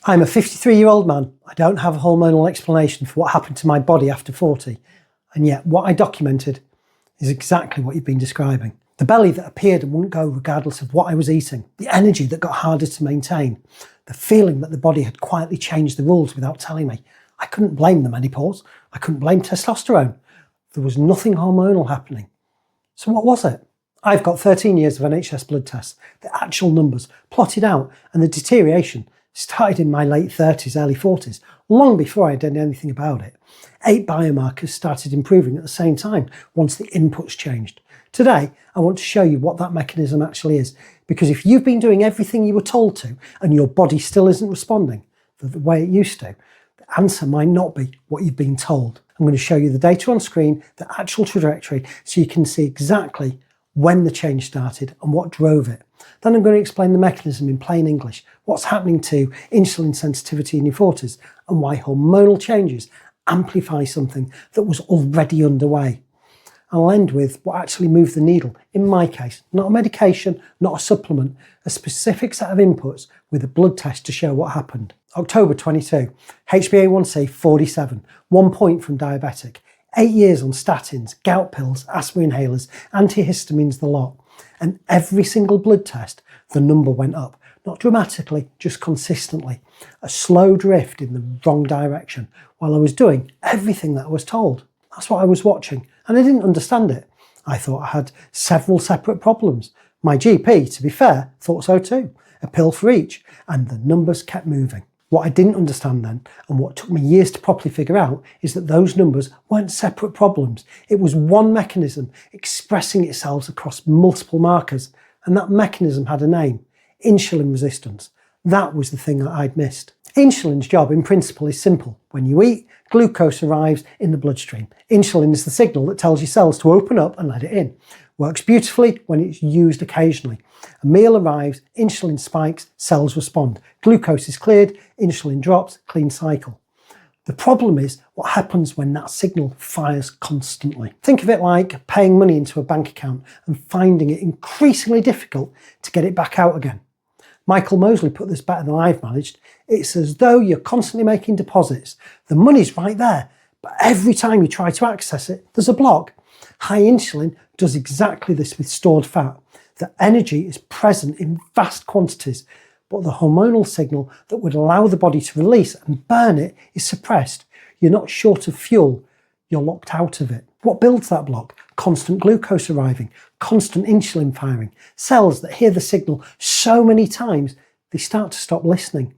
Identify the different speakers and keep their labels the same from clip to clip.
Speaker 1: I'm a 53-year-old man. I don't have a hormonal explanation for what happened to my body after 40. And yet what I documented is exactly what you've been describing. The belly that appeared and wouldn't go regardless of what I was eating. The energy that got harder to maintain. The feeling that the body had quietly changed the rules without telling me. I couldn't blame the menopause. I couldn't blame testosterone. There was nothing hormonal happening. So what was it? I've got 13 years of NHS blood tests, the actual numbers plotted out, and the deterioration started in my late 30s, early 40s, long before I did anything about it. 8 biomarkers started improving at the same time once the inputs changed. Today, I want to show you what that mechanism actually is, because if you've been doing everything you were told to and your body still isn't responding the way it used to, the answer might not be what you've been told. I'm going to show you the data on screen, the actual trajectory, so you can see exactly when the change started and what drove it. Then I'm going to explain the mechanism in plain English, what's happening to insulin sensitivity in your 40s, and why hormonal changes amplify something that was already underway. I'll end with what actually moved the needle, in my case, not a medication, not a supplement, a specific set of inputs with a blood test to show what happened. October 22, HbA1c 47, 1 point from diabetic, 8 years on statins, gout pills, asthma inhalers, antihistamines, the lot. And every single blood test, the number went up. Not dramatically, just consistently. A slow drift in the wrong direction while I was doing everything that I was told. That's what I was watching, and I didn't understand it. I thought I had several separate problems. My GP, to be fair, thought so too. A pill for each, and the numbers kept moving. What I didn't understand then, and what took me years to properly figure out, is that those numbers weren't separate problems. It was one mechanism expressing itself across multiple markers, and that mechanism had a name: insulin resistance. That was the thing that I'd missed. Insulin's job in principle is simple. When you eat, glucose arrives in the bloodstream. Insulin is the signal that tells your cells to open up and let it in. Works beautifully when it's used occasionally. A meal arrives, insulin spikes, cells respond. Glucose is cleared, insulin drops, clean cycle. The problem is what happens when that signal fires constantly. Think of it like paying money into a bank account and finding it increasingly difficult to get it back out again. Michael Mosley put this better than I've managed. It's as though you're constantly making deposits. The money's right there, but every time you try to access it, there's a block. High insulin does exactly this with stored fat. The energy is present in vast quantities, but the hormonal signal that would allow the body to release and burn it is suppressed. You're not short of fuel, you're locked out of it. What builds that block? Constant glucose arriving, constant insulin firing. Cells that hear the signal so many times, they start to stop listening.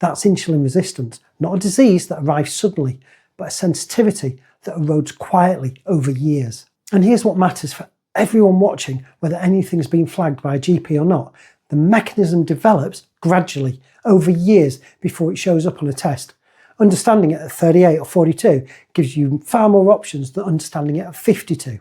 Speaker 1: That's insulin resistance, not a disease that arrives suddenly, but a sensitivity that erodes quietly over years. And here's what matters for everyone watching, whether anything's been flagged by a GP or not. The mechanism develops gradually over years before it shows up on a test. Understanding it at 38 or 42 gives you far more options than understanding it at 52.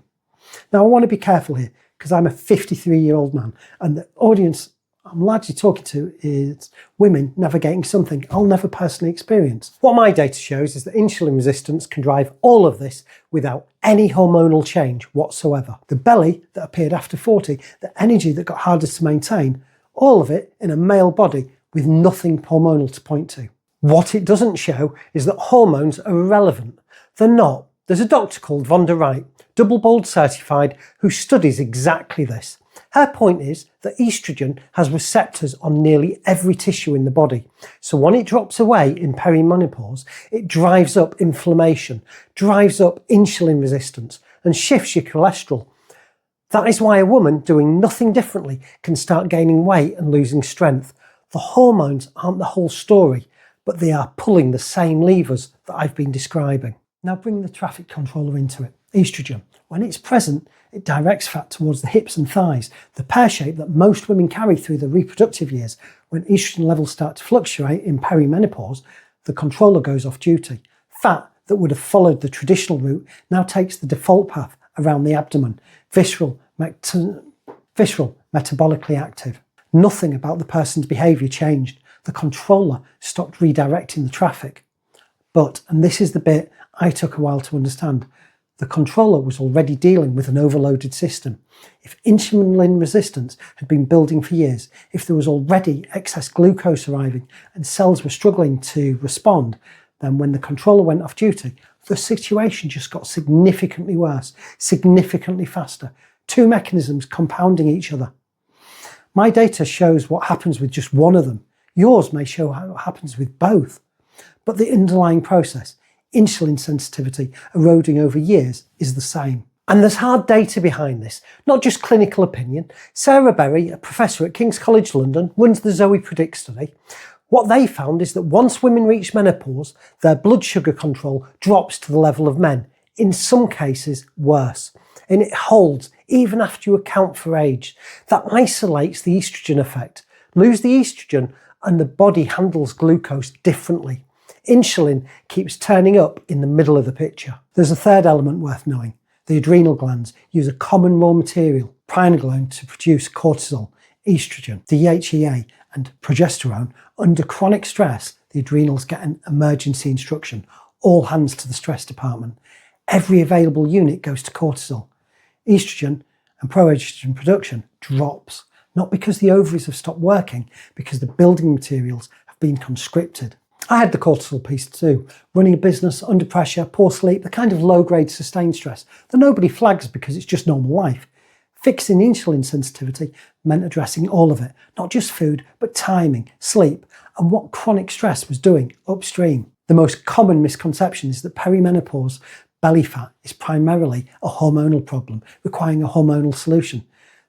Speaker 1: Now, I want to be careful here because I'm a 53-year-old man, and the audience I'm largely talking to is women navigating something I'll never personally experience. What my data shows is that insulin resistance can drive all of this without any hormonal change whatsoever. The belly that appeared after 40, the energy that got harder to maintain, all of it in a male body with nothing hormonal to point to. What it doesn't show is that hormones are irrelevant. They're not. There's a doctor called Vonda Wright, double board certified, who studies exactly this. Her point is that estrogen has receptors on nearly every tissue in the body. So when it drops away in perimenopause, it drives up inflammation, drives up insulin resistance, and shifts your cholesterol. That is why a woman doing nothing differently can start gaining weight and losing strength. The hormones aren't the whole story, but they are pulling the same levers that I've been describing. Now bring the traffic controller into it. Estrogen. When it's present, it directs fat towards the hips and thighs, the pear shape that most women carry through their reproductive years. When estrogen levels start to fluctuate in perimenopause, the controller goes off duty. Fat that would have followed the traditional route now takes the default path around the abdomen, visceral, metabolically active. Nothing about the person's behaviour changed. The controller stopped redirecting the traffic. But, and this is the bit I took a while to understand, The controller was already dealing with an overloaded system. If insulin resistance had been building for years, if there was already excess glucose arriving and cells were struggling to respond, then when the controller went off duty, the situation just got significantly worse, significantly faster. Two mechanisms compounding each other. My data shows what happens with just one of them. Yours may show how it happens with both. But the underlying process, insulin sensitivity eroding over years, is the same. And there's hard data behind this, not just clinical opinion. Sarah Berry, a professor at King's College London, runs the Zoe Predict study. What they found is that once women reach menopause, their blood sugar control drops to the level of men, in some cases worse. And it holds even after you account for age. That isolates the estrogen effect. Lose the estrogen and the body handles glucose differently. Insulin keeps turning up in the middle of the picture. There's a third element worth knowing. The adrenal glands use a common raw material, pregnenolone, to produce cortisol, estrogen, DHEA and progesterone. Under chronic stress, the adrenals get an emergency instruction. All hands to the stress department. Every available unit goes to cortisol. Estrogen and proestrogen production drops, not because the ovaries have stopped working, because the building materials have been conscripted. I had the cortisol piece too, running a business under pressure, poor sleep, the kind of low-grade sustained stress that nobody flags because it's just normal life. Fixing insulin sensitivity meant addressing all of it, not just food, but timing, sleep, and what chronic stress was doing upstream. The most common misconception is that perimenopause belly fat is primarily a hormonal problem, requiring a hormonal solution.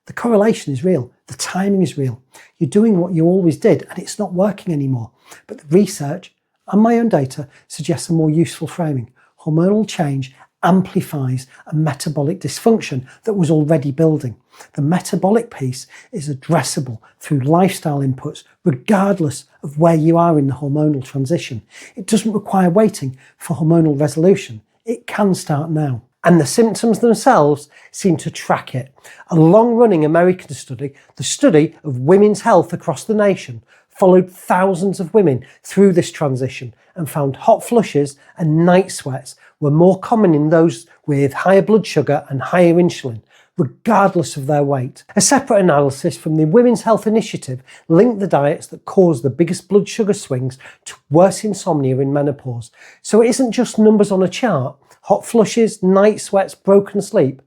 Speaker 1: The correlation is real. The timing is real. You're doing what you always did and it's not working anymore. But the research and my own data suggests a more useful framing. Hormonal change amplifies a metabolic dysfunction that was already building. The metabolic piece is addressable through lifestyle inputs, regardless of where you are in the hormonal transition. It doesn't require waiting for hormonal resolution. It can start now. And the symptoms themselves seem to track it. A long-running American study, the study of women's health across the nation, followed thousands of women through this transition and found hot flushes and night sweats were more common in those with higher blood sugar and higher insulin, regardless of their weight. A separate analysis from the Women's Health Initiative linked the diets that cause the biggest blood sugar swings to worse insomnia in menopause. So it isn't just numbers on a chart. Hot flushes, night sweats, broken sleep.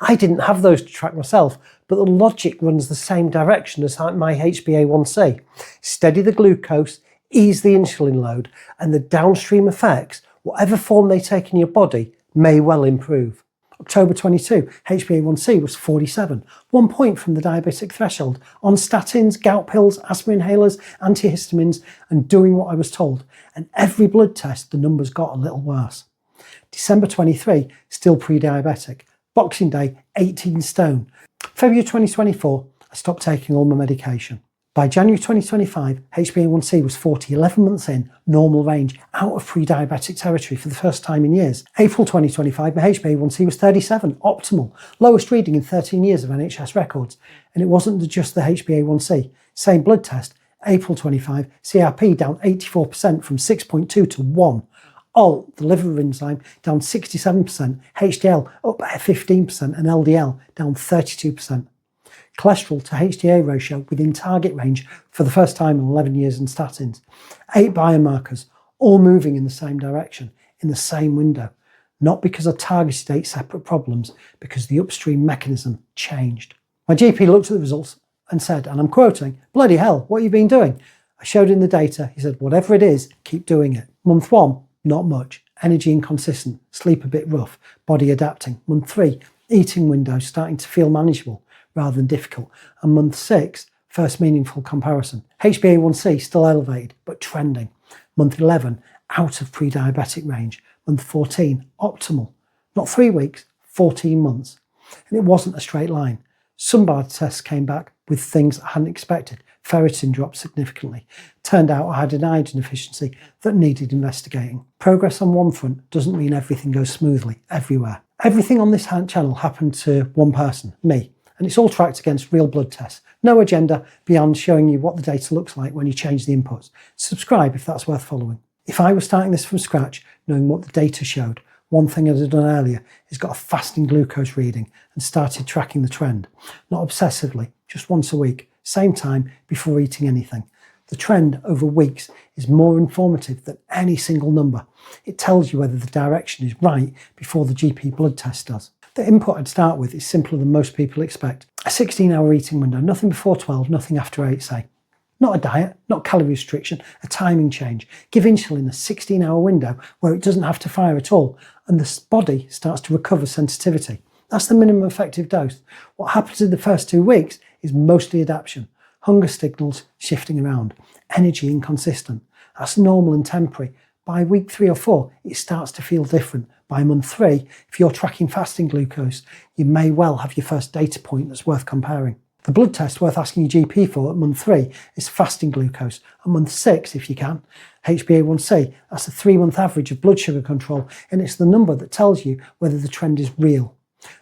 Speaker 1: I didn't have those to track myself, but the logic runs the same direction as my HbA1c. Steady the glucose, ease the insulin load, and the downstream effects, whatever form they take in your body, may well improve. October 22, HbA1c was 47, 1 point from the diabetic threshold, on statins, gout pills, asthma inhalers, antihistamines, and doing what I was told. And every blood test, the numbers got a little worse. December 23, still pre-diabetic. Boxing Day, 18 stone. February 2024, I stopped taking all my medication. By January 2025, HbA1c was 40, 11 months in, normal range, out of pre-diabetic territory for the first time in years. April 2025, my HbA1c was 37, optimal, lowest reading in 13 years of NHS records. And it wasn't just the HbA1c. Same blood test, April 25, CRP down 84% from 6.2 to 1. ALT, the liver enzyme, down 67%, HDL up 15%, and LDL down 32%. Cholesterol to HDA ratio within target range for the first time in 11 years in statins. 8 biomarkers, all moving in the same direction, in the same window. Not because I targeted 8 separate problems, because the upstream mechanism changed. My GP looked at the results and said, and I'm quoting, "Bloody hell, what have you been doing?" I showed him the data. He said, "Whatever it is, keep doing it." Month 1, not much. Energy inconsistent, sleep a bit rough, body adapting. Month 3, eating window starting to feel manageable rather than difficult. And month 6, first meaningful comparison. HbA1c still elevated, but trending. Month 11, out of pre-diabetic range. Month 14, optimal. Not 3 weeks, 14 months. And it wasn't a straight line. Some blood tests came back with things I hadn't expected. Ferritin dropped significantly. Turned out I had an iodine deficiency that needed investigating. Progress on one front doesn't mean everything goes smoothly everywhere. Everything on this channel happened to one person, me, and it's all tracked against real blood tests. No agenda beyond showing you what the data looks like when you change the inputs. Subscribe if that's worth following. If I was starting this from scratch, knowing what the data showed, One thing I'd have done earlier is got a fasting glucose reading and started tracking the trend. Not obsessively, just once a week, same time before eating anything. The trend over weeks is more informative than any single number. It tells you whether the direction is right before the GP blood test does. The input I'd start with is simpler than most people expect. A 16-hour eating window, nothing before 12, nothing after 8, say. Not a diet, not calorie restriction, a timing change. Give insulin a 16-hour window where it doesn't have to fire at all, and the body starts to recover sensitivity. That's the minimum effective dose. What happens in the first 2 weeks is mostly adaptation. Hunger signals shifting around, energy inconsistent. That's normal and temporary. By week 3 or 4, it starts to feel different. By month 3, if you're tracking fasting glucose, you may well have your first data point that's worth comparing. The blood test worth asking your GP for at month 3 is fasting glucose. At month 6, if you can, HbA1c, that's the 3-month average of blood sugar control, and it's the number that tells you whether the trend is real.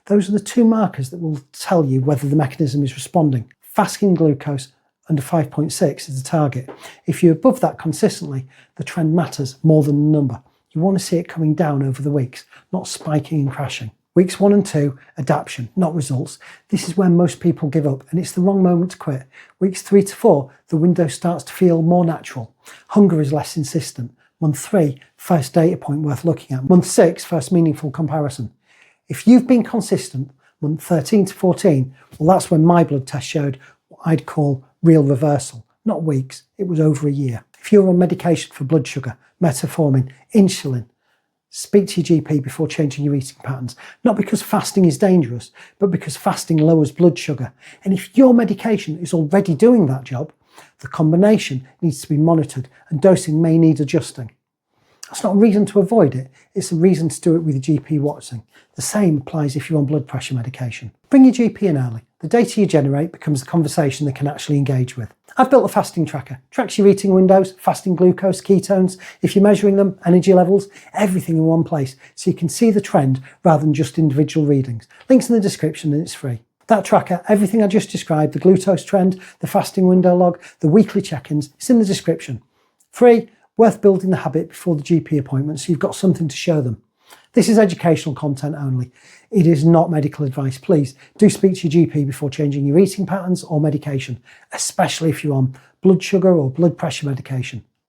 Speaker 1: Those are the 2 markers that will tell you whether the mechanism is responding. Fasting glucose under 5.6 is the target. If you're above that consistently, the trend matters more than the number. You want to see it coming down over the weeks, not spiking and crashing. Weeks 1 and 2, adaptation, not results. This is where most people give up, and it's the wrong moment to quit. Weeks 3 to 4, the window starts to feel more natural. Hunger is less insistent. Month 3, first data point worth looking at. Month 6, first meaningful comparison. If you've been consistent, month 13 to 14, well, that's when my blood test showed what I'd call real reversal. Not weeks, it was over a year. If you're on medication for blood sugar, metformin, insulin, speak to your GP before changing your eating patterns. Not because fasting is dangerous, but because fasting lowers blood sugar. And if your medication is already doing that job, the combination needs to be monitored and dosing may need adjusting. That's not a reason to avoid it, it's a reason to do it with your GP watching. The same applies if you're on blood pressure medication. Bring your GP in early. The data you generate becomes a conversation they can actually engage with. I've built a fasting tracker. Tracks your eating windows, fasting glucose, ketones, if you're measuring them, energy levels, everything in one place, so you can see the trend rather than just individual readings. Links in the description and it's free. That tracker, everything I just described, the glucose trend, the fasting window log, the weekly check-ins, it's in the description. Free, worth building the habit before the GP appointment so you've got something to show them. This is educational content only. It is not medical advice. Please do speak to your GP before changing your eating patterns or medication, especially if you're on blood sugar or blood pressure medication.